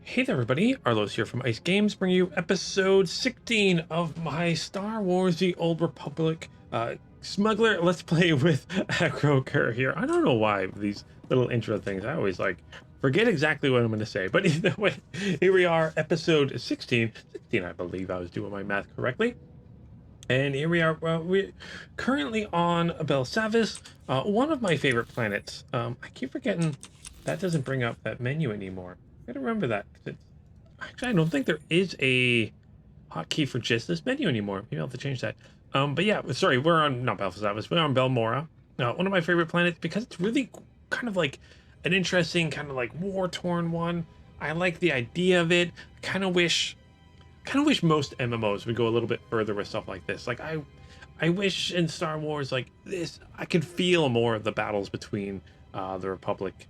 Hey there, everybody. Arlos here from Ice Games, bringing you episode 16 of my Star Wars: The Old Republic Smuggler Let's Play with Acro Kur here. I don't know why these little intro things, I always like forget exactly what I'm going to say. But either way, here we are, episode 16. 16, I believe I was doing my math correctly. And here we are. We're currently on Belsavis, one of my favorite planets. I keep forgetting that doesn't bring up that menu anymore. I gotta remember that. 'Cause actually, I don't think there is a hotkey for just this menu anymore. Maybe I'll have to change that. But yeah, sorry, we're on not Belsavis, we're on Belmora. One of my favorite planets because it's really kind of like an interesting, kind of like war-torn one. I like the idea of it. I kind of wish most MMOs would go a little bit further with stuff like this. Like I wish in Star Wars like this I could feel more of the battles between the Republic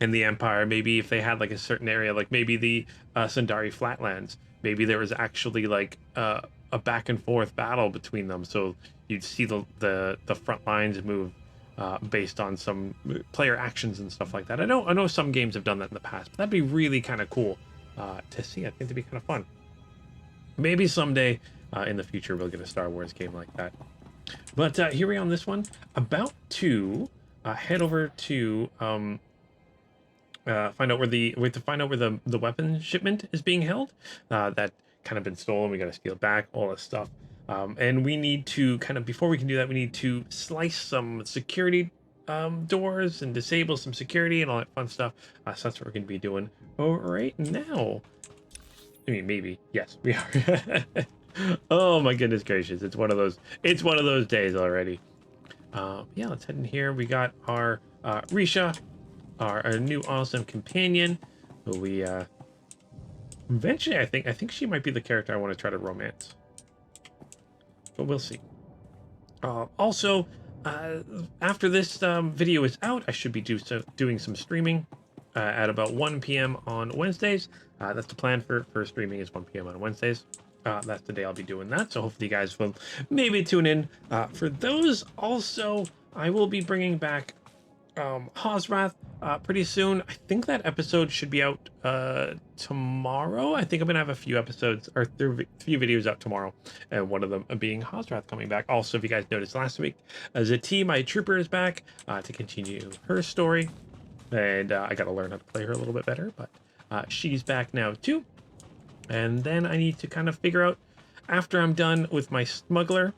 and the Empire. Maybe if they had like a certain area, like maybe the Sundari Flatlands, maybe there was actually like a back and forth battle between them. So you'd see the front lines move based on some player actions and stuff like that. I know some games have done that in the past, but that'd be really kind of cool to see. I think it'd be kind of fun. Maybe someday in the future we'll get a Star Wars game like that. But here we are on this one, about to head over to find out where the weapon shipment is being held. That kind of been stolen. We got to steal it back, all this stuff. And we need to kind of, before we can do that, we need to slice some security doors and disable some security and all that fun stuff. So that's what we're going to be doing right now. I mean, maybe. Yes, we are. Oh my goodness gracious. It's one of those days already. Yeah, let's head in here. We got our Risha, our new awesome companion, who we eventually I think she might be the character I want to try to romance. But we'll see. Also, after this video is out, I should be doing some streaming at about 1 p.m. on Wednesdays. That's the plan for streaming, is 1 p.m. on Wednesdays. That's the day I'll be doing that. So hopefully you guys will maybe tune in for those. Also, I will be bringing back Hosrath pretty soon. I think that episode should be out tomorrow. I think I'm gonna have a few episodes or few videos out tomorrow, and one of them being Hosrath coming back. Also, if you guys noticed last week, Zati, my trooper, is back to continue her story, and I gotta learn how to play her a little bit better, but she's back now too. And then I need to kind of figure out, after I'm done with my smuggler,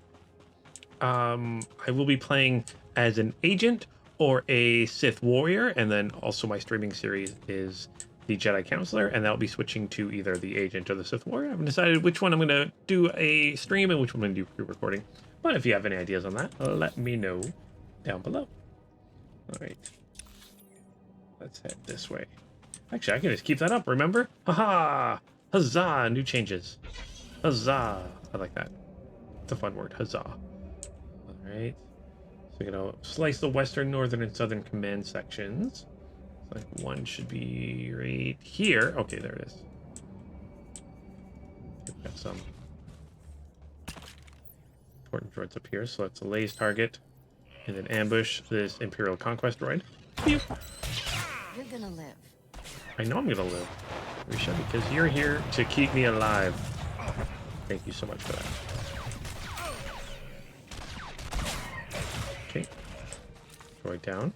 I will be playing as an agent or a Sith warrior, and then also my streaming series is the Jedi counselor, and that'll be switching to either the agent or the Sith warrior. I haven't decided which one I'm going to do a stream and which one I'm going to do pre-recording, but if you have any ideas on that, let me know down below. All right, let's head this way. Actually, I can just keep that up, remember? Haha! Huzzah! New changes. Huzzah! I like that. It's a fun word. Huzzah. All right. So we're gonna slice the western, northern, and southern command sections. Like one should be right here. Okay, there it is. We've got some important droids up here. So let's laze target and then ambush this Imperial Conquest droid. Pew. You're gonna live. I know I'm gonna live, Risha, because you're here to keep me alive. Thank you so much for that. Okay. Droid down.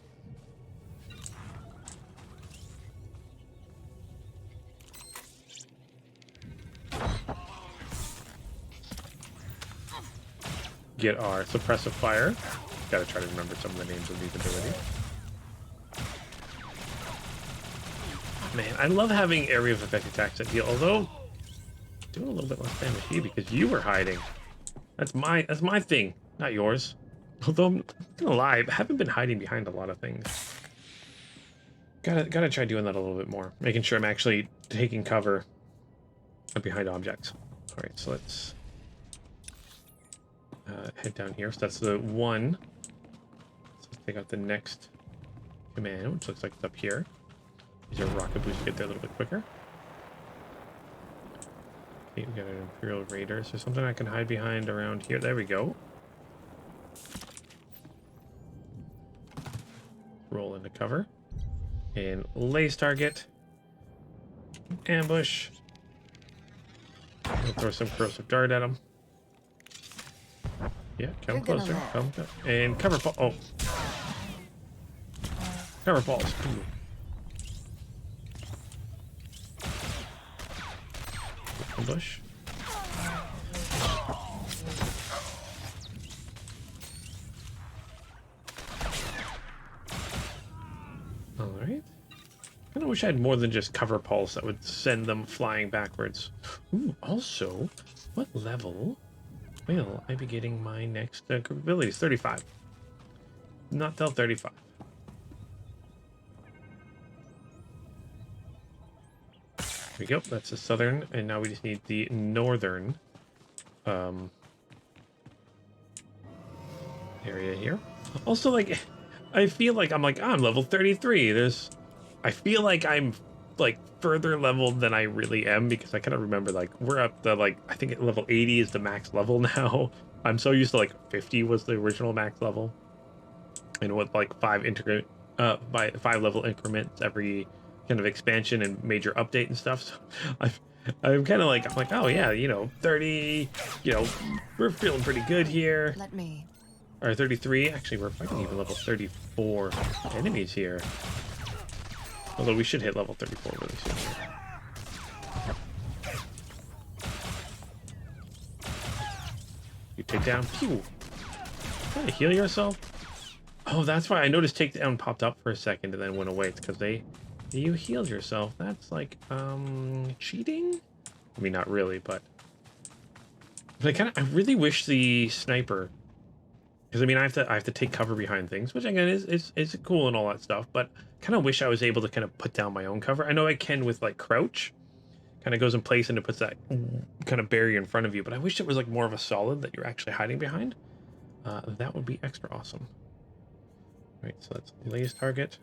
Get our suppressive fire. Gotta try to remember some of the names of these abilities. Man, I love having area of effect attacks that deal, although doing a little bit less damage to you because you were hiding. That's my thing, not yours. Although I'm not gonna lie, I haven't been hiding behind a lot of things. Gotta try doing that a little bit more, making sure I'm actually taking cover behind objects. All right, so let's head down here. So that's the one. So let's take out the next command, which looks like it's up here. Use our rocket boost to get there a little bit quicker. Okay, we got an Imperial Raider. So something I can hide behind around here. There we go. Roll into cover. And lace target. Ambush. We'll throw some corrosive dart at him. Yeah, come You're gonna closer. live. Come, and cover ball. Oh. Cover balls. Ooh. Ambush. Alright. I kind of wish I had more than just cover pulse that would send them flying backwards. Ooh, also, what level will I be getting my next group abilities? 35. Not till 35. There we go. That's the southern, and now we just need the northern area here. Also, like, I feel like I'm level 33. I feel like I'm like further leveled than I really am, because I kind of remember like we're up to like, I think at level 80 is the max level now. I'm so used to like 50 was the original max level, and with like 5 level increments every kind of expansion and major update and stuff. So I'm kind of like, I'm like, oh yeah, 30, we're feeling pretty good here. Let me. Or 33. Actually, we're fighting even level 34 enemies here. Although we should hit level 34 really soon. You take down. Pew! Trying to heal yourself? Oh, that's why I noticed takedown popped up for a second and then went away. It's because you healed yourself. That's like, cheating? I mean, not really, but I really wish the sniper, because I mean, I have to take cover behind things, which again is cool and all that stuff, but kind of wish I was able to kind of put down my own cover. I know I can with like crouch, kind of goes in place and it puts that kind of barrier in front of you, but I wish it was like more of a solid that you're actually hiding behind. That would be extra awesome. All right, so that's the latest target,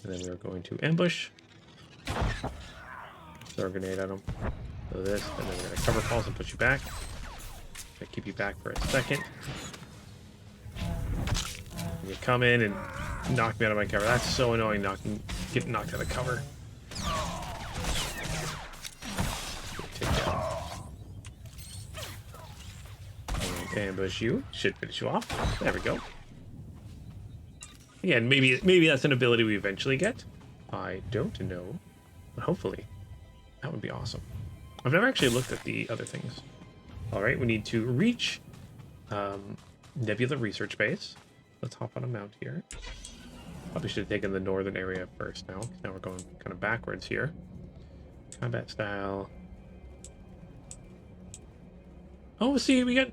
and then we are going to ambush. Throw a grenade at him. So this, and then we're gonna cover falls and push you back. Gonna keep you back for a second. You come in and knock me out of my cover. That's so annoying, getting knocked out of cover. Take down. Ambush you. Should finish you off. There we go. Again, maybe that's an ability we eventually get. I don't know, but hopefully that would be awesome. I've never actually looked at the other things. All right, we need to reach Nebula Research Base. Let's hop on a mount here. Probably should have taken the northern area first now. Now we're going kind of backwards here. Combat style. Oh, see, we get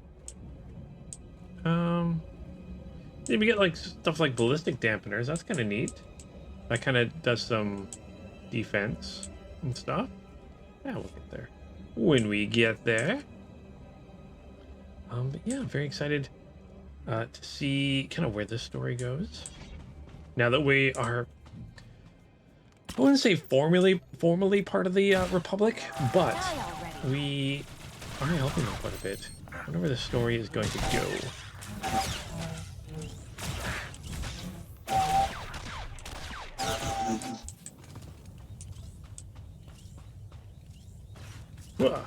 like stuff like ballistic dampeners. That's kind of neat. That kind of does some defense and stuff. Yeah, we'll get there when we get there. But yeah, I'm very excited to see kind of where this story goes. Now that we are, I wouldn't say formally part of the Republic, but we are helping them quite a bit. I wonder where the story is going to go. Whoa.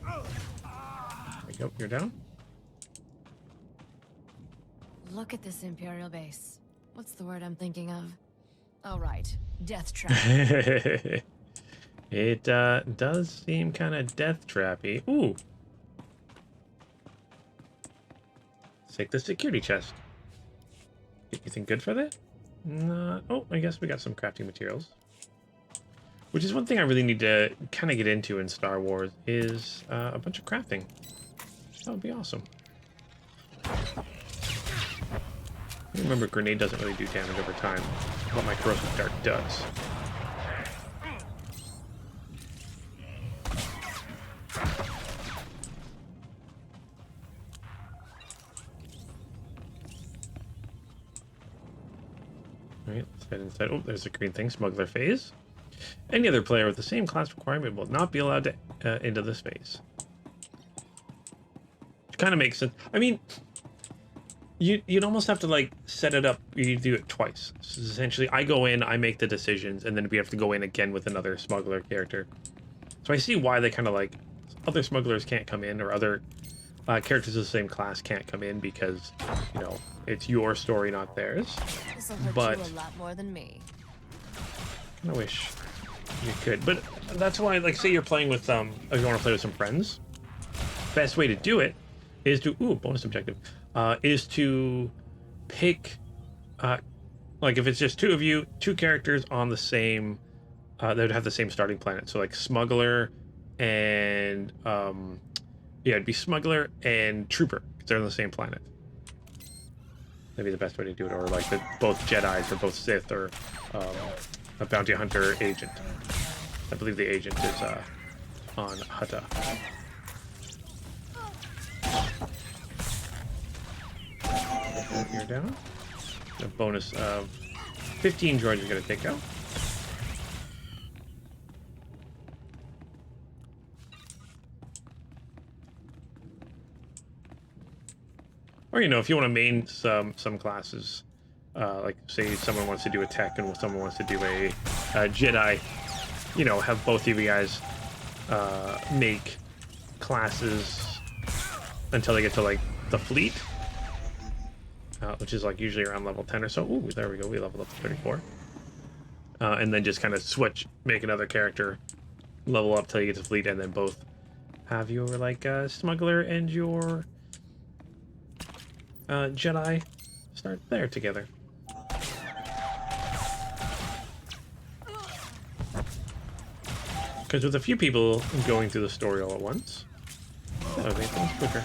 There we go, you're down. Look at this Imperial base. What's the word I'm thinking of? Oh, right. Death trap. It does seem kind of death trappy. Ooh. Let's take the security chest. Anything good for that? No. Oh, I guess we got some crafting materials. Which is one thing I really need to kind of get into in Star Wars is a bunch of crafting. That would be awesome. Remember, grenade doesn't really do damage over time, but my corrosive dart does. Alright, let's head inside. Oh, there's a green thing, Smuggler phase. Any other player with the same class requirement will not be allowed to into this phase. Which kind of makes sense. I mean, You'd almost have to like set it up. You do it twice. So essentially, I go in, I make the decisions, and then we have to go in again with another smuggler character. So I see why they kind of like other smugglers can't come in, or other characters of the same class can't come in because it's your story, not theirs. This'll hurt But you a lot more than me. I wish you could. But that's why, like, say you're playing with if you want to play with some friends, best way to do it is to bonus objective is to pick like if it's just two of you, two characters on the same they would have the same starting planet. So like smuggler and it'd be smuggler and trooper because they're on the same planet. That'd be the best way to do it. Or like both Jedis or both Sith or a bounty hunter agent. I believe the agent is on Hutta. You're down. A bonus of 15 droids you're going to take out. Or, if you want to main some classes, like say someone wants to do a tech and someone wants to do a Jedi, have both of you guys make classes until they get to like the fleet, which is like usually around level 10 or so. Ooh, there we go. We leveled up to 34. And then just kind of switch, make another character, level up till you get to fleet, and then both have your like smuggler and your Jedi start there together. Because with a few people going through the story all at once, that would make things quicker.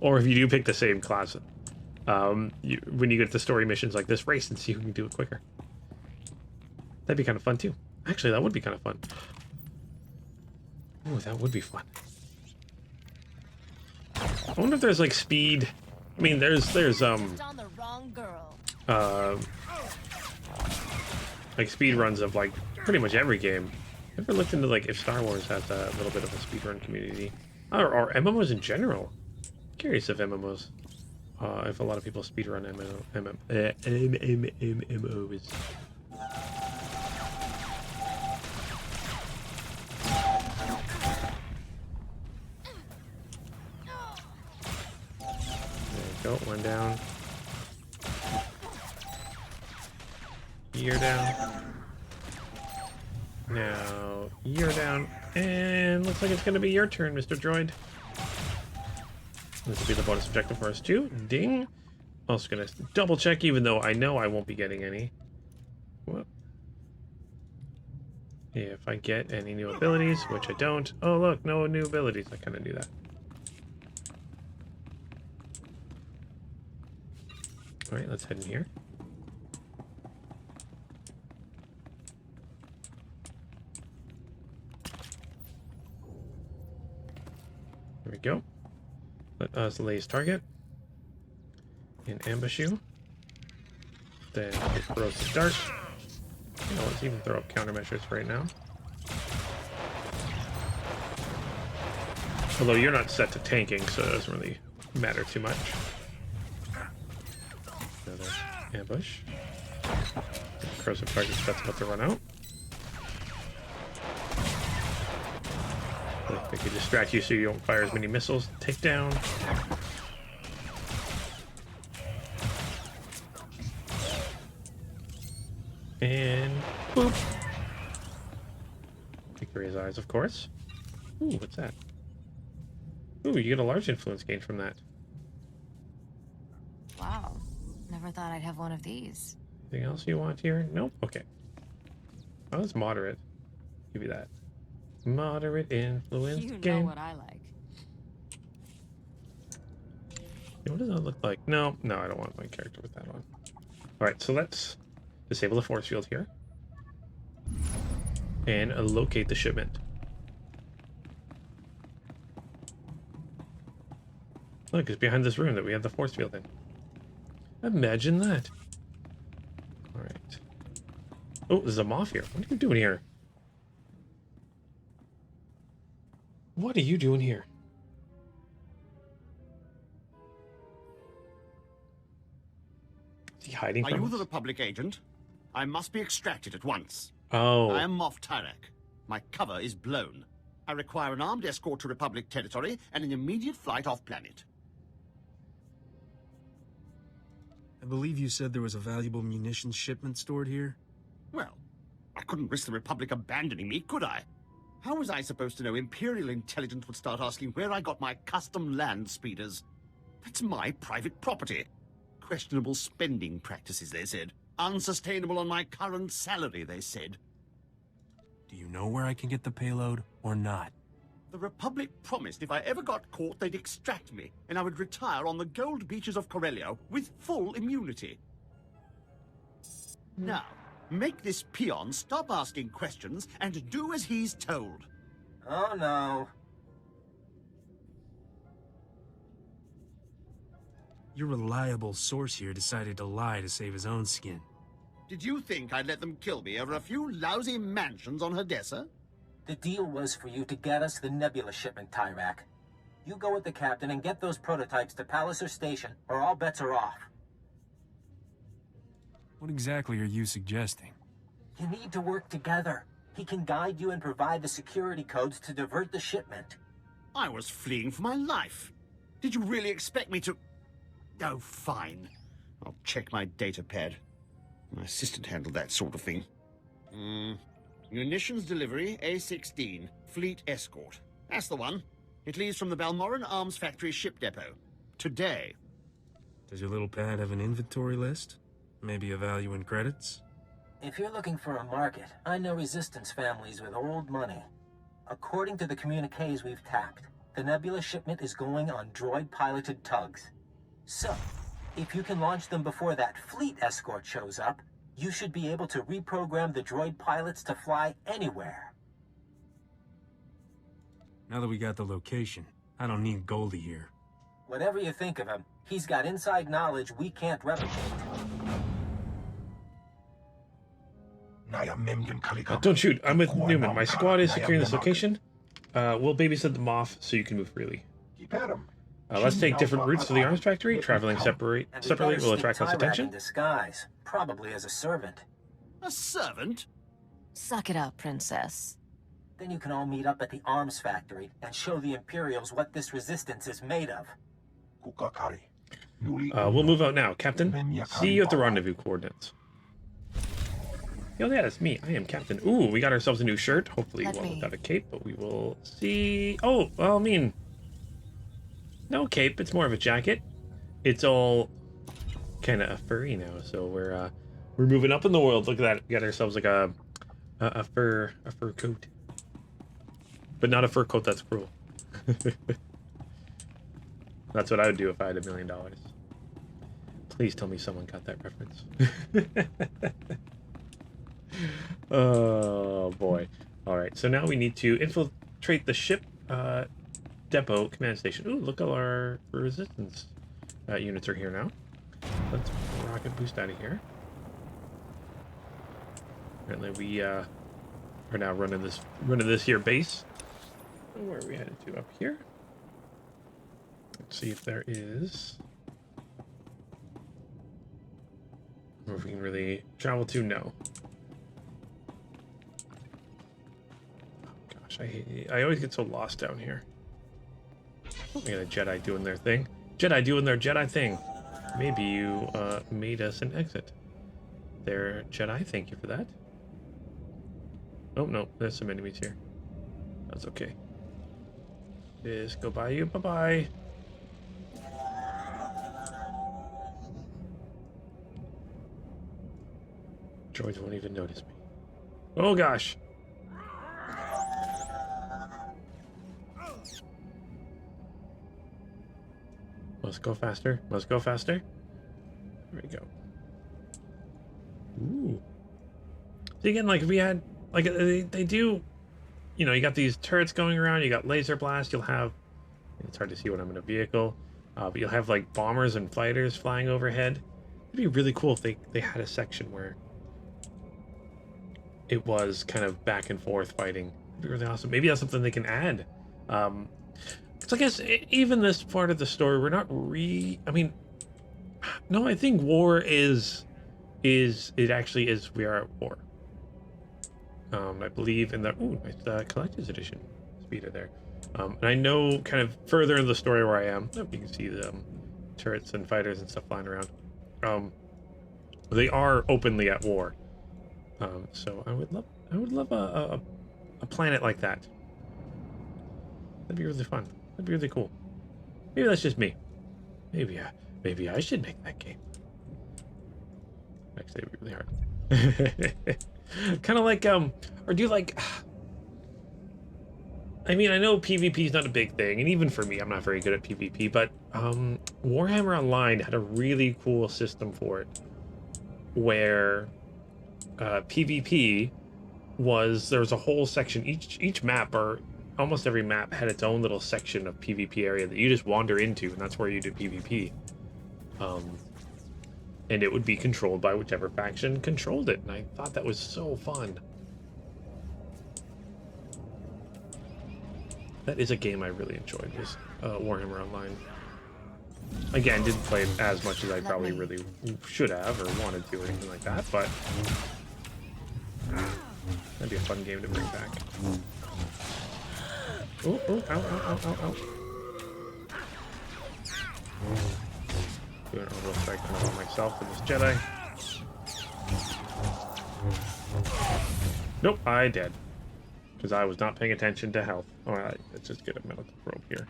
Or if you do pick the same class, when you get to story missions like this, race and see who can do it quicker. That'd be kind of fun too. Actually, that would be kind of fun. Oh, that would be fun. I wonder if there's like speed. I mean, there's On the wrong girl. like speed runs of like pretty much every game. Ever looked into like if Star Wars has a little bit of a speedrun community, or MMOs in general? Curious if MMOs, if a lot of people speedrun MMOs. There you go, one down. You're down. Now you're down, and looks like it's gonna be your turn, Mr. Droid. This will be the bonus objective for us too. Ding. Also gonna double check, even though I know I won't be getting any. Whoop. If I get any new abilities, which I don't. Oh look, no new abilities. I kind of knew that. All right, let's head in here. There we go. Let us lay his target and ambush you. Then throw some dart. Let's even throw up countermeasures right now. Although you're not set to tanking, so it doesn't really matter too much. Another ambush. Corrosive target's that's about to run out. They can distract you so you don't fire as many missiles. Take down. And boop. Victory his eyes, of course. Ooh, what's that? Ooh, you get a large influence gain from that. Wow. Never thought I'd have one of these. Anything else you want here? Nope. Okay. Oh, that's moderate. Give you that. Moderate influence You gain. know what I like. Yeah, what does that look like? No, I don't want my character with that on. Alright, so let's disable the force field here. And locate the shipment. Look, it's behind this room that we have the force field in. Imagine that. Alright. Oh, there's a moth here. What are you doing here? What are you doing here? Is he hiding Are from you us? the Republic agent? I must be extracted at once. Oh. I am Moff Tyrek. My cover is blown. I require an armed escort to Republic territory and an immediate flight off-planet. I believe you said there was a valuable munitions shipment stored here? Well, I couldn't risk the Republic abandoning me, could I? How was I supposed to know Imperial intelligence would start asking where I got my custom land speeders? That's my private property. Questionable spending practices, they said. Unsustainable on my current salary, they said. Do you know where I can get the payload, or not? The Republic promised if I ever got caught, they'd extract me, and I would retire on the gold beaches of Corellia with full immunity. Now, make this peon stop asking questions and do as he's told. Oh no. Your reliable source here decided to lie to save his own skin. Did you think I'd let them kill me over a few lousy mansions on Hadessa? The deal was for you to get us the Nebula shipment, Tyrek. You go with the captain and get those prototypes to Palliser Station, or all bets are off. What exactly are you suggesting? You need to work together. He can guide you and provide the security codes to divert the shipment. I was fleeing for my life. Did you really expect me to... Oh, fine. I'll check my data pad. My assistant handled that sort of thing. Munitions delivery, A-16. Fleet escort. That's the one. It leaves from the Balmoran Arms Factory ship depot. Today. Does your little pad have an inventory list? Maybe a value in credits? If you're looking for a market, I know resistance families with old money. According to the communiques we've tapped, the Nebula shipment is going on droid-piloted tugs. So, if you can launch them before that fleet escort shows up, you should be able to reprogram the droid pilots to fly anywhere. Now that we got the location, I don't need Goldie here. Whatever you think of him, he's got inside knowledge we can't replicate. Don't shoot. I'm with Newman. My squad is securing this location. We'll babysit them off so you can move freely. Let's take different routes to the arms factory. Traveling separately will attract less attention. In disguise, probably as a servant. A servant? Suck it up, princess. Then you can all meet up at the arms factory and show the Imperials what this resistance is made of. We'll move out now, Captain. See you at the rendezvous coordinates. Oh yeah, that's me. I am Captain. Ooh, we got ourselves a new shirt. Hopefully one without a cape, but we will see. Oh, well, I mean, no cape. It's more of a jacket. It's all kind of furry now, so we're moving up in the world. Look at that. We got ourselves like a fur coat, but not a fur coat that's cruel. That's what I would do if I had $1 million. Please tell me someone got that reference. Oh boy. All right, so now we need to infiltrate the ship depot command station. Ooh, look, all our resistance units are here now. Let's rocket boost out of here. Apparently we are now running this here base. Where are we headed to? Up here. Let's see if there is. Or if we can really travel to. No. I always get so lost down here. We got a Jedi doing their thing. Jedi doing their Jedi thing. Maybe you made us an exit. There, Jedi, thank you for that. Oh, no, there's some enemies here. That's okay. Just go by you. Bye-bye. Droids won't even notice me. Oh, gosh. Let's go faster. Let's go faster. There we go. Ooh. So again, like if we had, like they do, you know, you got these turrets going around. You got laser blast. You'll have. It's hard to see when I'm in a vehicle, but you'll have like bombers and fighters flying overhead. It'd be really cool if they had a section where it was kind of back and forth fighting. It'd be really awesome. Maybe that's something they can add. Because I guess even this part of the story, we're not I mean, no, I think war it actually is. We are at war. I believe in the nice collector's edition speeder there. And I know kind of further in the story where I am, you can see the turrets and fighters and stuff flying around. They are openly at war. So I would love a planet like that. That'd be really fun. That'd be really cool. Maybe that's just me. Maybe I should make that game. Actually, it'd be really hard. Kind of like or do you like? I mean, I know PvP is not a big thing, and even for me, I'm not very good at PvP. But Warhammer Online had a really cool system for it, where PvP there was a whole section. Each map, or almost every map, had its own little section of PvP area that you just wander into, and that's where you do PvP. And it would be controlled by whichever faction controlled it, and I thought that was so fun. That is a game I really enjoyed, was Warhammer Online. Again, didn't play it as much as I probably really should have or wanted to or anything like that, but that'd be a fun game to bring back. Oh, ow. Doing a little strike on myself with this Jedi. Nope, I did. Because I was not paying attention to health. Alright, let's just get a medical probe here.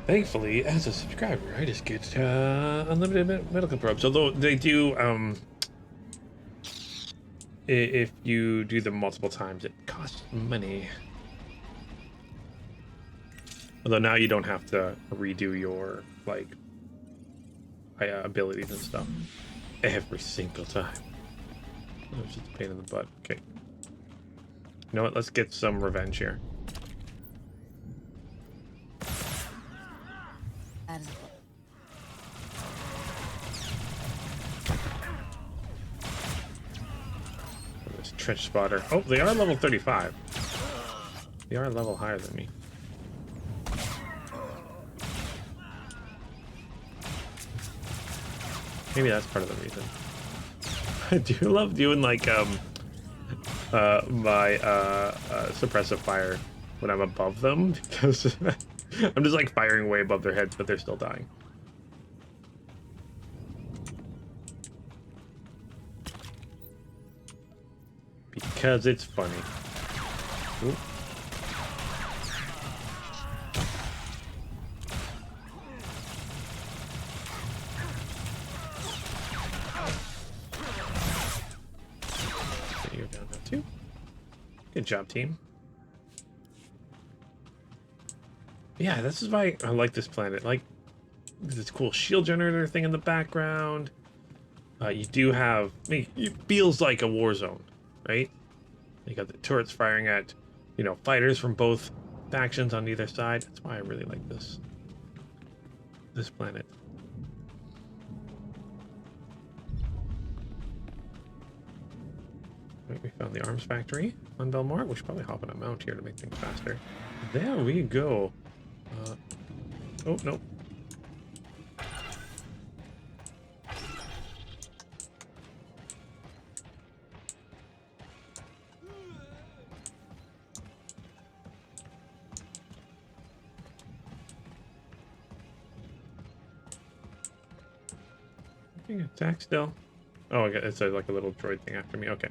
Thankfully, as a subscriber, I just get unlimited medical probes. Although they do, if you do them multiple times, it costs money. Although now you don't have to redo your, like, abilities and stuff every single time. That was just a pain in the butt. Okay. You know what? Let's get some revenge here. This trench spotter. Oh, they are level 35. They are a level higher than me. Maybe that's part of the reason. I do love doing like my suppressive fire when I'm above them, because I'm just like firing way above their heads, but they're still dying. Because it's funny. Ooh. You're down now too. Good job, team. Yeah, this is why I like this planet. Like this cool shield generator thing in the background. You do have, I mean, it feels like a war zone, right? You got the turrets firing at, you know, fighters from both factions on either side. That's why I really like this planet. Right, we found the arms factory on Belmar. We should probably hop on a mount here to make things faster. There we go. Oh, no. Attack still. Oh, I got it's like a little droid thing after me. Okay.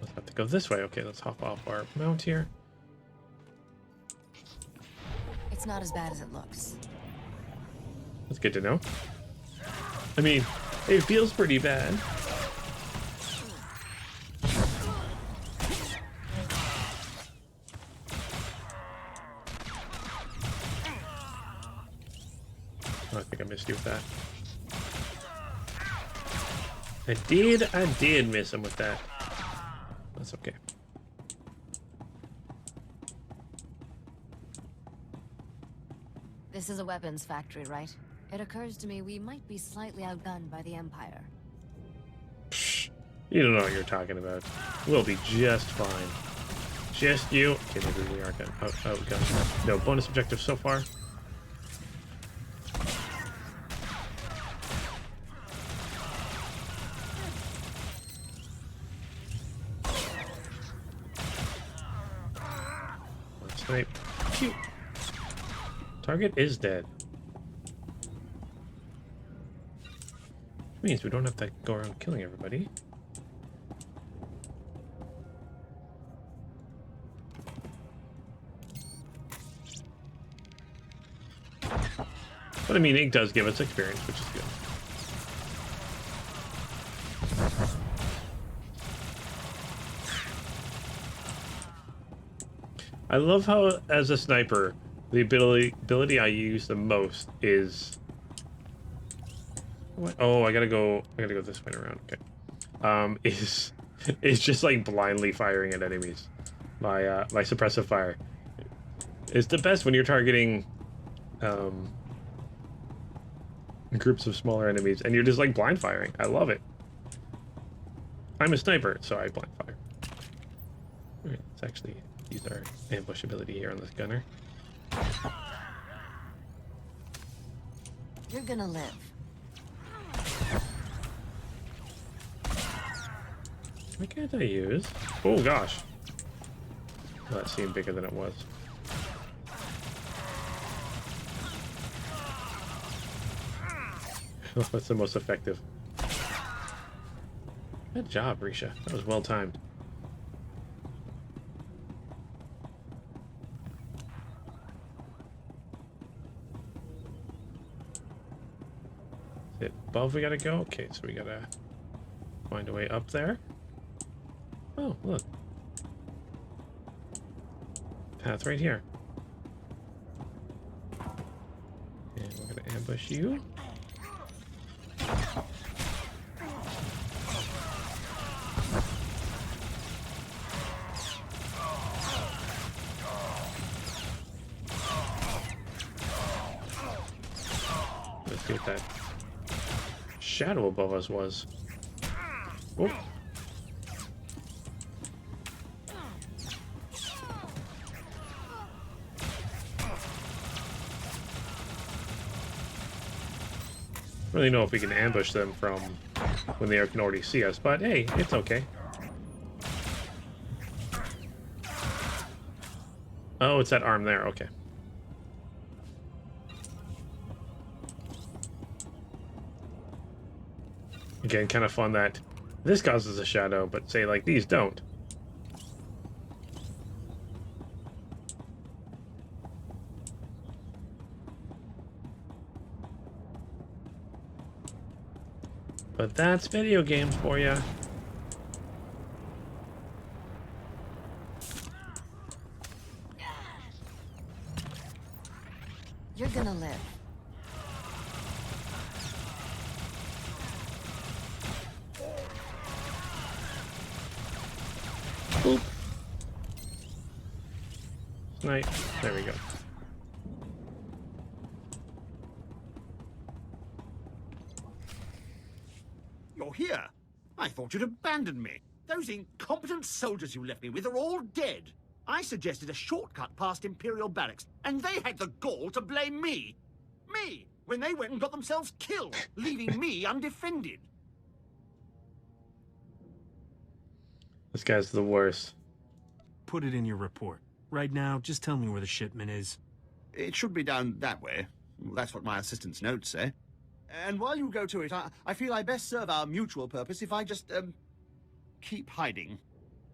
Let's have to go this way. Okay, let's hop off our mount here. It's not as bad as it looks. That's good to know. I mean, it feels pretty bad. Oh, I think I missed you with that. I did miss him with that. That's okay. This is a weapons factory, right? It occurs to me we might be slightly outgunned by the Empire. Psh, you don't know what you're talking about. We'll be just fine. Just you. Okay, maybe we are outgunned. No bonus objective so far. Snipe. Pew. Target is dead. Which means we don't have to go around killing everybody. But I mean, it does give us experience, which is good. I love how, as a sniper, the ability I use the most is. What? Oh, I gotta go this way around. Okay. Is just like blindly firing at enemies. My suppressive fire. It's the best when you're targeting groups of smaller enemies and you're just like blind firing. I love it. I'm a sniper, so I blind fire. Alright, let's actually use our ambush ability here on this gunner. You're gonna live. What can't I use? Oh gosh. Well, that seemed bigger than it was. That's the most effective. Good job, Risha. That was well timed. Is it above we gotta go? Okay, so we gotta find a way up there. Oh, look. Path right here. And we're gonna ambush you. Let's see what that shadow above us was. Oh. I don't really know if we can ambush them from when they can already see us, but hey, it's okay. Oh, it's that arm there, okay. Again, kind of fun that this causes a shadow, but say like these don't. But that's video games for you. You're gonna live. Boop. Snipe. There we go. You're here. I thought you'd abandoned me. Those incompetent soldiers you left me with are all dead. I suggested a shortcut past Imperial barracks, and they had the gall to blame me. Me, when they went and got themselves killed, leaving me undefended. This guy's the worst. Put it in your report. Right now, just tell me where the shipment is. It should be down that way. That's what my assistant's notes say. And while you go to it, I feel I best serve our mutual purpose if I just, keep hiding.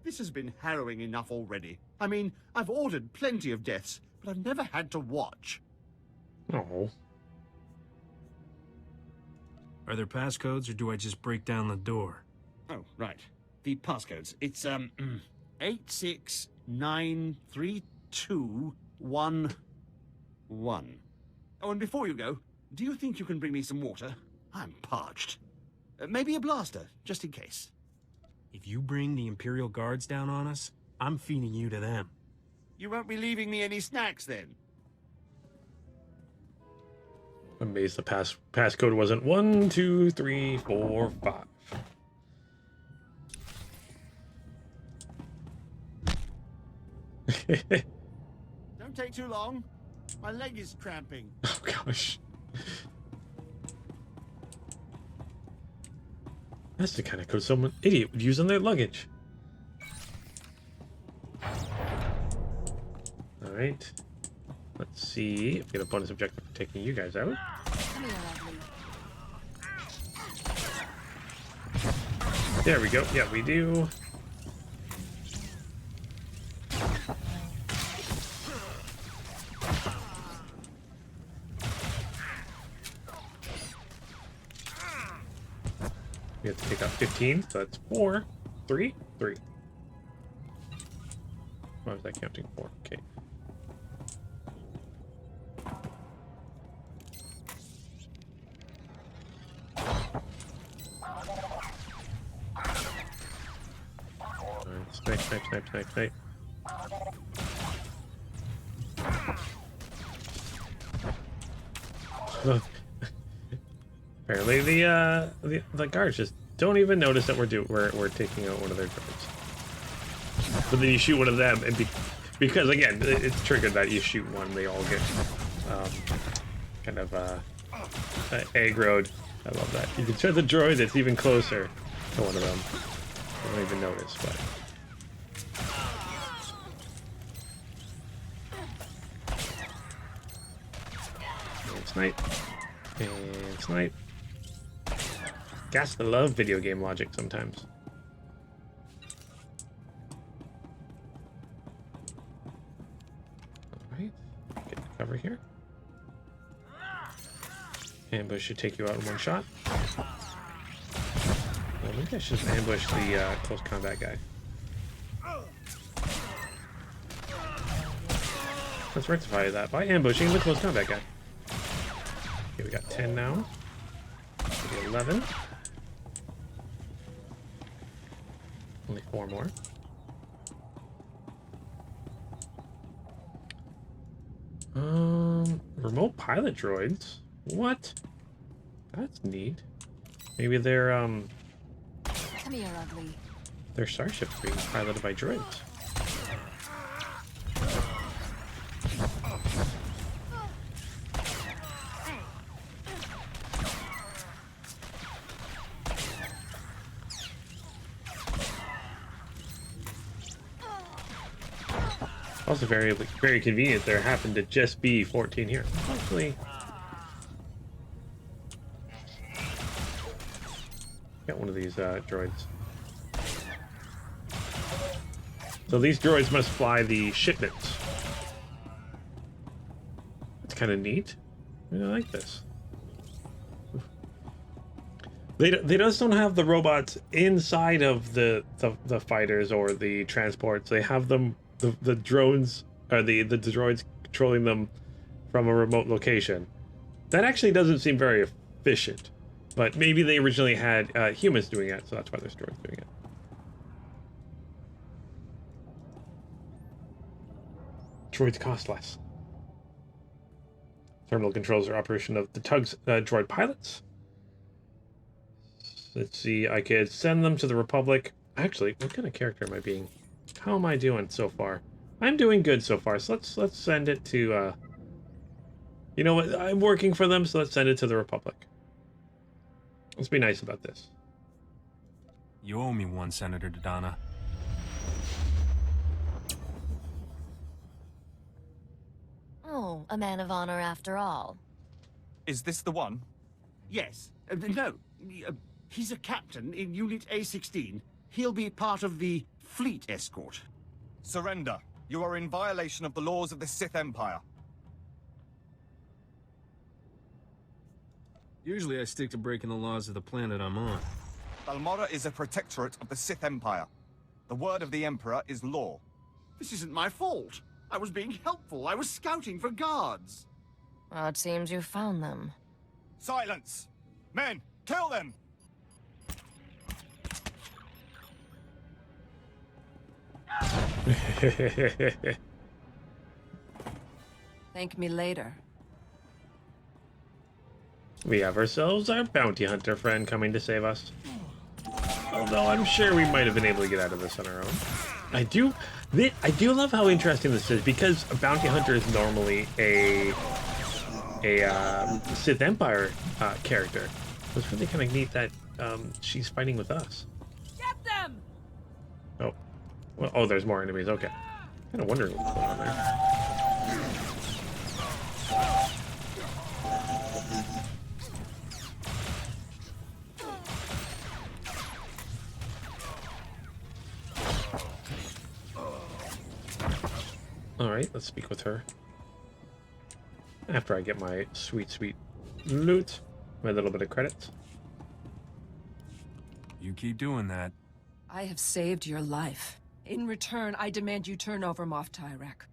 This has been harrowing enough already. I mean, I've ordered plenty of deaths, but I've never had to watch. Oh. Are there passcodes, or do I just break down the door? Oh, right. The passcodes. It's, 86932111. Oh, and before you go, do you think you can bring me some water? I'm parched. Maybe a blaster, just in case. If you bring the Imperial Guards down on us, I'm feeding you to them. You won't be leaving me any snacks, then? amazed the passcode wasn't 1, 2, 3, 4, 5. Don't take too long. My leg is cramping. Oh gosh. That's the kind of code someone idiot would use on their luggage. Alright. Let's see if we get a bonus objective for taking you guys out. Come here, lovely. There we go. Yeah, we do. We have to take out 15, so that's 4, 3, 3. Why was I counting 4? Okay. Snipe, snipe, snipe, snipe, snipe. Apparently the guards just don't even notice that we're taking out one of their guards. But then you shoot one of them, and because again it's triggered that you shoot one, they all get kind of aggroed. I love that. You can shoot the droid that's even closer to one of them. They don't even notice, but. And snipe. And snipe. Gas to love video game logic sometimes. Alright. Get the cover here. Ambush should take you out in one shot. Well, maybe I should just ambush the close combat guy. Let's rectify that by ambushing the close combat guy. Okay, we got 10 now. Maybe 11. Only 4 more. Remote pilot droids? What? That's neat. Maybe they're Come here, ugly. their starships being piloted by droids. Also very convenient there happened to just be 14 here. Hopefully got one of these droids. So these droids must fly the shipments. That's kind of neat. I really like this. They just don't have the robots inside of the fighters or the transports. They have them the drones or the droids controlling them from a remote location. That actually doesn't seem very efficient. But maybe they originally had humans doing it, so that's why there's droids doing it. Droids cost less. Terminal controls are operation of the Tug's droid pilots. Let's see, I could send them to the Republic. Actually, what kind of character am I being? How am I doing so far? I'm doing good so far, so let's send it to, you know what, I'm working for them, so let's send it to the Republic. Let's be nice about this. You owe me one, Senator Dodonna. Oh, a man of honor after all. Is this the one? Yes. No. He's a captain in Unit A16. He'll be part of the fleet escort. Surrender. You are in violation of the laws of the Sith Empire. Usually I stick to breaking the laws of the planet I'm on. Balmorra is a protectorate of the Sith Empire. The word of the Emperor is law. This isn't my fault. I was being helpful. I was scouting for guards. Well, it seems you found them. Silence! Men, kill them! Thank me later. We have ourselves our bounty hunter friend coming to save us. Although I'm sure we might have been able to get out of this on our own. I do love how interesting this is, because a bounty hunter is normally a Sith Empire character. It's really kind of neat that she's fighting with us. Get them! Oh, well, oh, there's more enemies. Okay, kind of wondering what's going on there. Alright, let's speak with her. After I get my sweet loot, my little bit of credits. You keep doing that. I have saved your life. In return, I demand you turn over Moff Tyrek.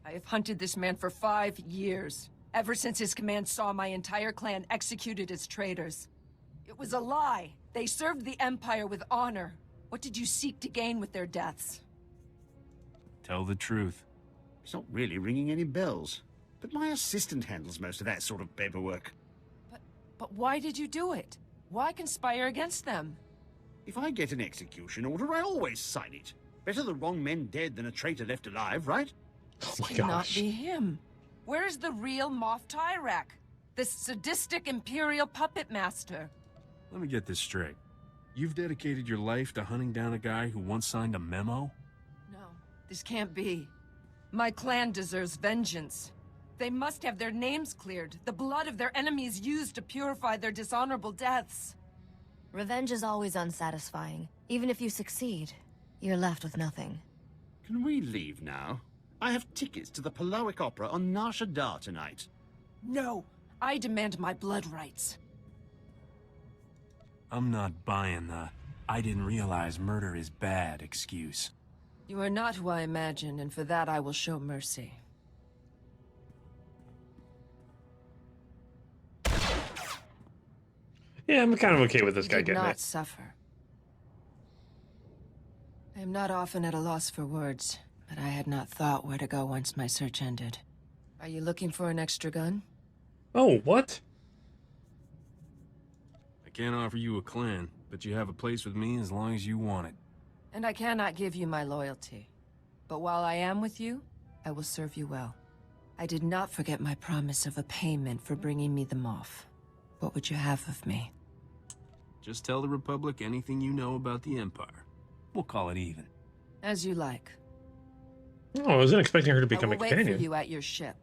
I have hunted this man for 5 years, ever since his command saw my entire clan executed as traitors. It was a lie. They served the Empire with honor. What did you seek to gain with their deaths? Tell the truth. It's not really ringing any bells. But my assistant handles most of that sort of paperwork. But why did you do it? Why conspire against them? If I get an execution order, I always sign it. Better the wrong men dead than a traitor left alive, right? Oh my Cannot gosh. be him. Where's the real Moff Tyrek? This sadistic Imperial puppet master. Let me get this straight. You've dedicated your life to hunting down a guy who once signed a memo? No, this can't be. My clan deserves vengeance. They must have their names cleared, the blood of their enemies used to purify their dishonorable deaths. Revenge is always unsatisfying. Even if you succeed, you're left with nothing. Can we leave now? I have tickets to the Palowick Opera on Nar Shaddaa tonight. No, I demand my blood rights. I'm not buying the "I didn't realize murder is bad" excuse. You are not who I imagined, and for that I will show mercy. Yeah, I'm kind of okay with this guy Did getting not it. suffer. I am not often at a loss for words, but I had not thought where to go once my search ended. Are you looking for an extra gun? Oh, what? I can't offer you a clan, but you have a place with me as long as you want it. And I cannot give you my loyalty. But while I am with you, I will serve you well. I did not forget my promise of a payment for bringing me them off. What would you have of me? Just tell the Republic anything you know about the Empire. We'll call it even. As you like. Oh, I wasn't expecting her to I become will a wait for companion. you at your ship.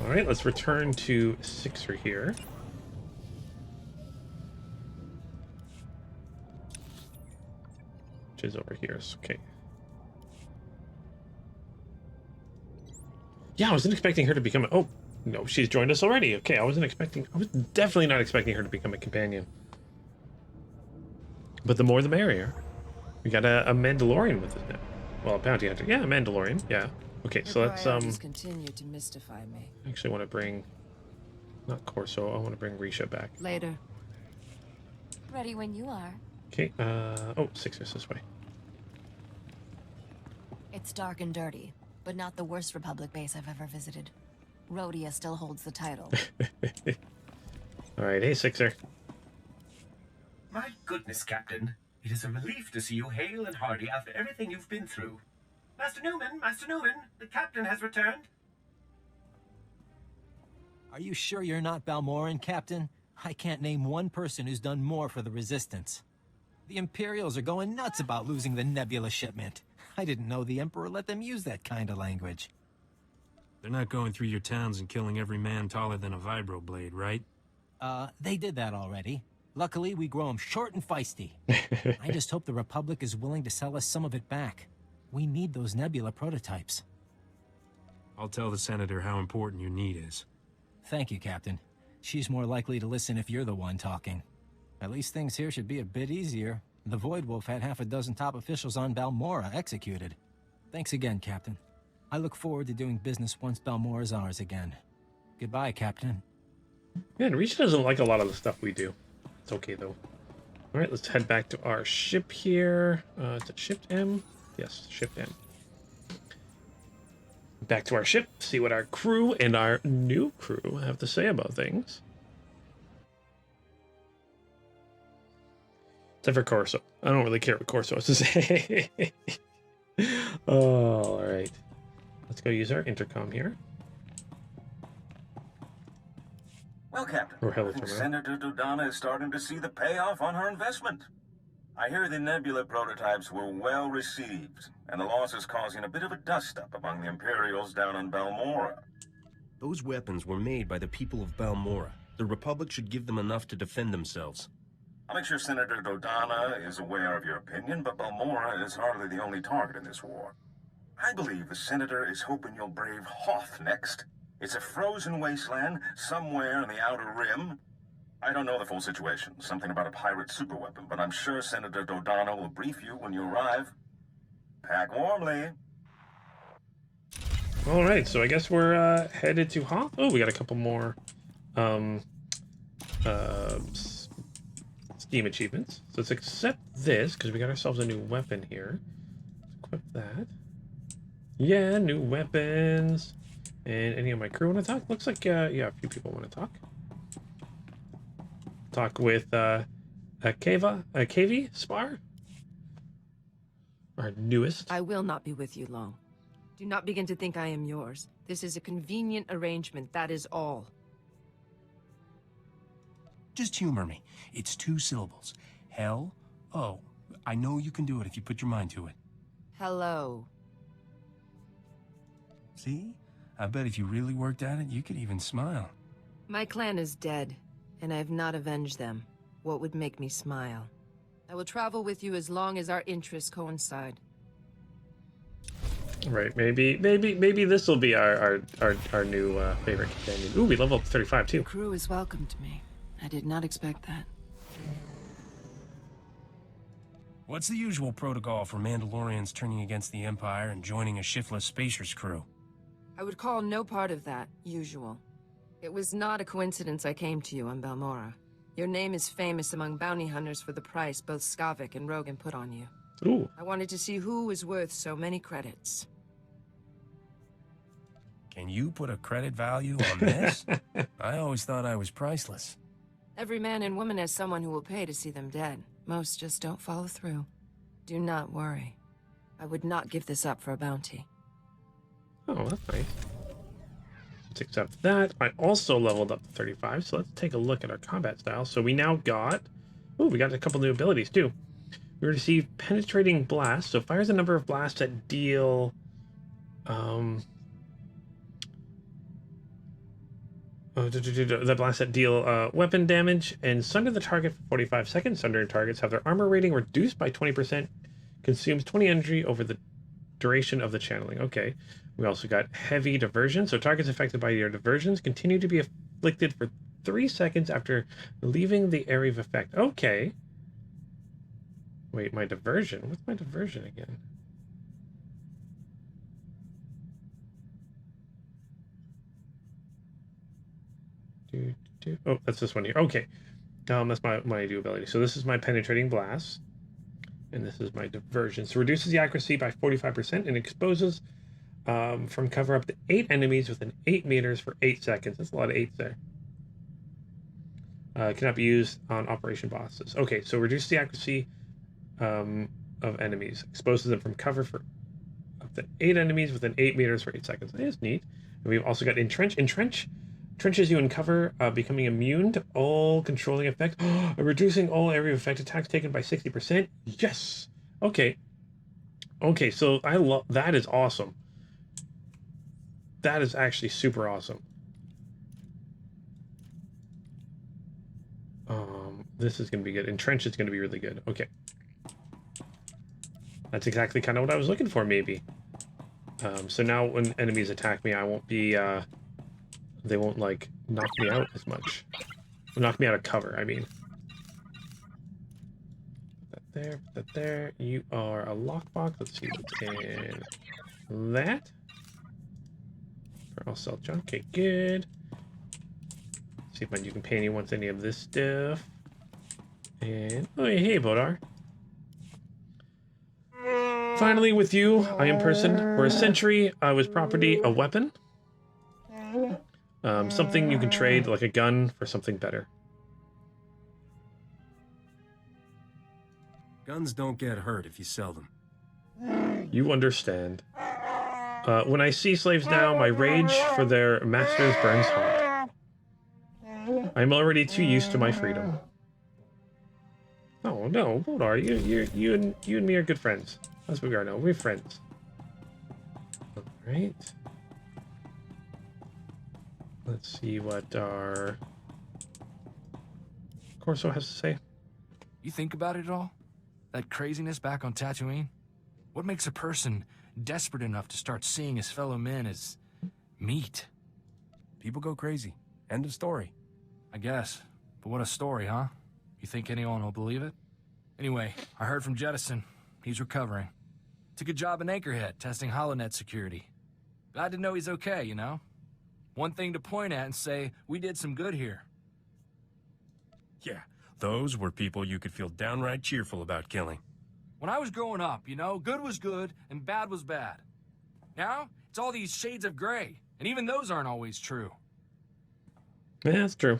All right, let's return to Sixer here. Which is over here. Okay. Yeah, I wasn't expecting her to become a... Oh, no, she's joined us already. Okay, I was definitely not expecting her to become a companion. But the more the merrier. We got a Mandalorian with us now. Well, a bounty hunter. Yeah, a Mandalorian. Yeah. Okay, so Your let's priorities continue to mystify me. I actually want to bring, not Corso, I want to bring Risha back. Later. Ready when you are. Okay, oh, Sixer's this way. It's dark and dirty, but not the worst Republic base I've ever visited. Rhodia still holds the title. Alright, hey Sixer. My goodness, Captain. It is a relief to see you hale and hearty after everything you've been through. Master Newman, the Captain has returned. Are you sure you're not Balmoran, Captain? I can't name one person who's done more for the Resistance. The Imperials are going nuts about losing the Nebula shipment. I didn't know the Emperor let them use that kind of language. They're not going through your towns and killing every man taller than a vibroblade, right? They did that already. Luckily, we grow them short and feisty. I just hope the Republic is willing to sell us some of it back. We need those Nebula prototypes. I'll tell the Senator how important your need is. Thank you, Captain. She's more likely to listen if you're the one talking. At least things here should be a bit easier. The Void Wolf had half a dozen top officials on Balmora executed. Thanks again, Captain. I look forward to doing business once Balmora's ours again. Goodbye, Captain. Man, Risha doesn't like a lot of the stuff we do. It's okay, though. Alright, let's head back to our ship here. Is it Ship M? Yes, Ship M. back to our ship, see what our crew and our new crew have to say about things. Except for Corso. I don't really care what Corso has to say. Oh, all right. Let's go use our intercom here. Well, Captain, Or I hello, think Terminal. Senator Dodonna is starting to see the payoff on her investment. I hear the Nebula prototypes were well received, and the loss is causing a bit of a dust-up among the Imperials down in Balmora. Those weapons were made by the people of Balmora. The Republic should give them enough to defend themselves. I'll make sure Senator Dodonna is aware of your opinion, but Balmora is hardly the only target in this war. I believe the Senator is hoping you'll brave Hoth next. It's a frozen wasteland somewhere in the Outer Rim. I don't know the full situation, something about a pirate superweapon, but I'm sure Senator Dodonna will brief you when you arrive. Pack warmly. All right, so I guess we're headed to Hoth. Oh, we got a couple more Steam achievements. So let's accept this because we got ourselves a new weapon here. Let's equip that. Yeah, new weapons. And any of my crew want to talk? Looks like yeah, a few people want to talk. Talk with Kavi Spar, our newest. I will not be with you long. Do not begin to think I am yours. This is a convenient arrangement, that is all. Just humor me. It's 2 syllables. Hell, oh. I know you can do it if you put your mind to it. Hello. See? I bet if you really worked at it, you could even smile. My clan is dead, and I have not avenged them. What would make me smile? I will travel with you as long as our interests coincide. Right, maybe this will be our new favorite companion. Ooh, we leveled up to 35 too. The crew has welcomed me. I did not expect that. What's the usual protocol for Mandalorians turning against the Empire and joining a shiftless spacer's crew? I would call no part of that usual. It was not a coincidence I came to you on Balmora. Your name is famous among bounty hunters for the price both Skavik and Rogan put on you. Ooh. I wanted to see who was worth so many credits. Can you put a credit value on this? I always thought I was priceless. Every man and woman has someone who will pay to see them dead. Most just don't follow through. Do not worry. I would not give this up for a bounty. Oh, that's nice. Let's accept that. I also leveled up to 35, so let's take a look at our combat style. So we now got... Oh, we got a couple new abilities, too. We receive Penetrating Blast, so fires a number of blasts that deal... the blasts that deal weapon damage and sunder the target for 45 seconds. Sundering targets have their armor rating reduced by 20%. Consumes 20 energy over the duration of the channeling. Okay. We also got Heavy Diversion. So targets affected by your diversions continue to be afflicted for 3 seconds after leaving the area of effect. Okay. Wait, my diversion? What's my diversion again? Oh, that's this one here. Okay. That's my new ability. So this is my Penetrating Blast. And this is my Diversion. So reduces the accuracy by 45% and exposes from cover up to 8 enemies within 8 meters for 8 seconds. That's a lot of 8s there. Cannot be used on operation bosses. Okay, so reduce the accuracy of enemies. Exposes them from cover for up to 8 enemies within 8 meters for 8 seconds. That is neat. And we've also got Entrench. Entrench trenches you in cover, becoming immune to all controlling effect, reducing all area of effect attacks taken by 60%. Yes. Okay. Okay, so I love that. Is awesome. That is actually super awesome. This is going to be good. Entrench is going to be really good. Okay. That's exactly kind of what I was looking for, maybe. So now when enemies attack me, I won't be, they won't, like, knock me out as much. Knock me out of cover, I mean. Put that there, put that there. You are a lockbox. Let's see what's in that. I'll sell junk. Okay, good. See if my new companion wants any of this stuff. And, oh, hey, Bodar. Finally, with you, I am person. For a century, I was property, a weapon. Something you can trade, like a gun, for something better. Guns don't get hurt if you sell them. You understand. When I see slaves now, my rage for their masters burns hot. I am already too used to my freedom. Oh no, what are you? You and me are good friends. That's what we are now. We're friends. All right. Let's see what our Corso has to say. You think about it at all? That craziness back on Tatooine? What makes a person desperate enough to start seeing his fellow men as meat? People go crazy. End of story. I guess. But what a story, huh? You think anyone will believe it? Anyway, I heard from Jettison. He's recovering. Took a job in Anchorhead, testing HoloNet security. Glad to know he's okay, you know? One thing to point at and say, we did some good here. Yeah, those were people you could feel downright cheerful about killing. When I was growing up, you know, good was good and bad was bad. Now, it's all these shades of gray, and even those aren't always true. Yeah, that's true.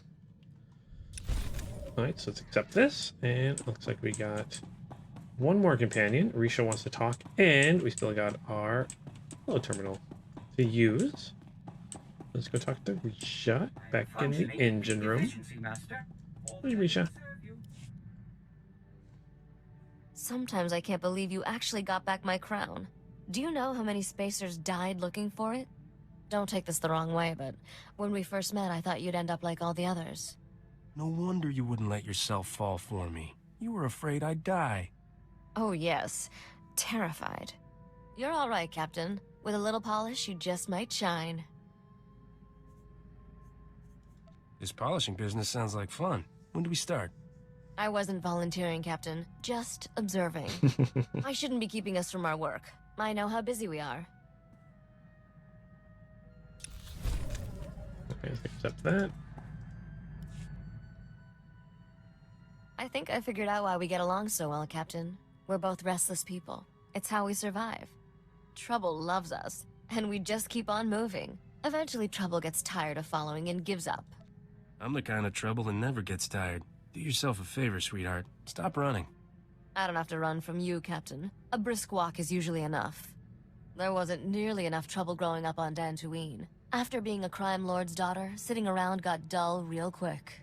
Alright, so let's accept this, and it looks like we got one more companion. Risha wants to talk, and we still got our hello terminal to use. Let's go talk to Risha back in the engine room. Hey, Risha. Sometimes I can't believe you actually got back my crown. Do you know how many spacers died looking for it? Don't take this the wrong way, but when we first met, I thought you'd end up like all the others. No wonder you wouldn't let yourself fall for me. You were afraid I'd die. Oh yes, terrified. You're all right, Captain. With a little polish, you just might shine. This polishing business sounds like fun. When do we start? I wasn't volunteering, Captain. Just observing. I shouldn't be keeping us from our work. I know how busy we are. Okay, let's accept that. I think I figured out why we get along so well, Captain. We're both restless people. It's how we survive. Trouble loves us, and we just keep on moving. Eventually, Trouble gets tired of following and gives up. I'm the kind of trouble that never gets tired. Do yourself a favor, sweetheart. Stop running. I don't have to run from you, Captain. A brisk walk is usually enough. There wasn't nearly enough trouble growing up on Tatooine. After being a crime lord's daughter, sitting around got dull real quick.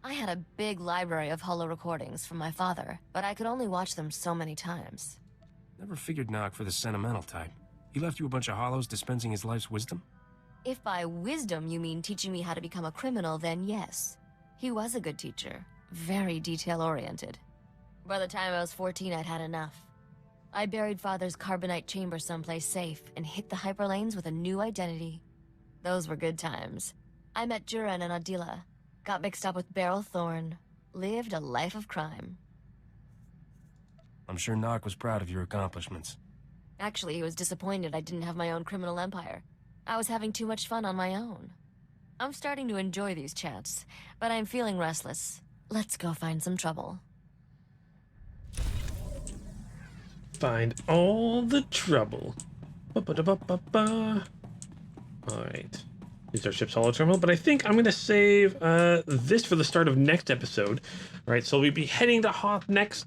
I had a big library of holo recordings from my father, but I could only watch them so many times. Never figured Nock for the sentimental type. He left you a bunch of holos dispensing his life's wisdom? If by wisdom you mean teaching me how to become a criminal, then yes. He was a good teacher. Very detail-oriented. By the time I was 14, I'd had enough. I buried Father's carbonite chamber someplace safe and hit the hyperlanes with a new identity. Those were good times. I met Juran and Adila, got mixed up with Beryl Thorne, lived a life of crime. I'm sure Nock was proud of your accomplishments. Actually, he was disappointed I didn't have my own criminal empire. I was having too much fun on my own. I'm starting to enjoy these chats, but I'm feeling restless. Let's go find some trouble. Find all the trouble. Ba-ba-da-ba-ba-ba. Alright. Use our ship's holo terminal, but I think I'm going to save this for the start of next episode. Alright, so we'll be heading to Hoth next.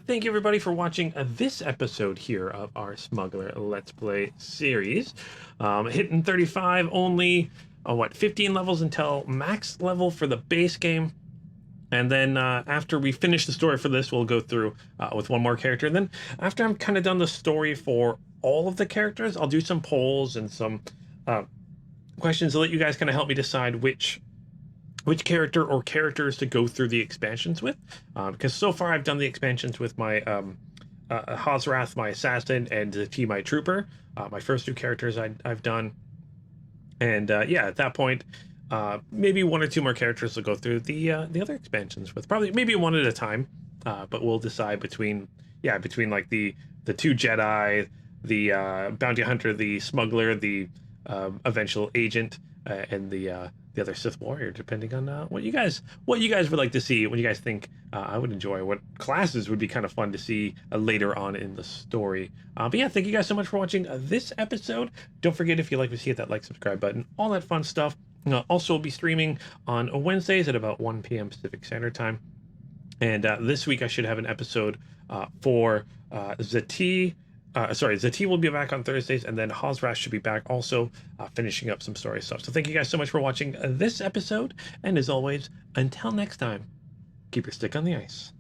Thank you everybody for watching this episode here of our Smuggler Let's Play series. Hitting 35, only, 15 levels until max level for the base game. And then after we finish the story for this, we'll go through with one more character. And then after I'm kind of done the story for all of the characters, I'll do some polls and some questions to let you guys kind of help me decide which character or characters to go through the expansions with. Because so far I've done the expansions with my Hosrath, my assassin, and Zati, my trooper. My first two characters I've done. And yeah, at that point, maybe one or two more characters will go through the other expansions with, probably maybe one at a time, but we'll decide between like the two Jedi, the bounty hunter, the smuggler, the eventual agent, and the the other Sith warrior, depending on what you guys would like to see, what you guys think I would enjoy, what classes would be kind of fun to see later on in the story. But yeah, thank you guys so much for watching this episode. Don't forget, if you like to see it, that like, subscribe button, all that fun stuff. Also, we'll be streaming on Wednesdays at about 1 p.m. Pacific Standard Time. And this week I should have an episode for Zati. Zati will be back on Thursdays, and then Hazras should be back also, finishing up some story stuff. So thank you guys so much for watching this episode, and as always, until next time, keep your stick on the ice.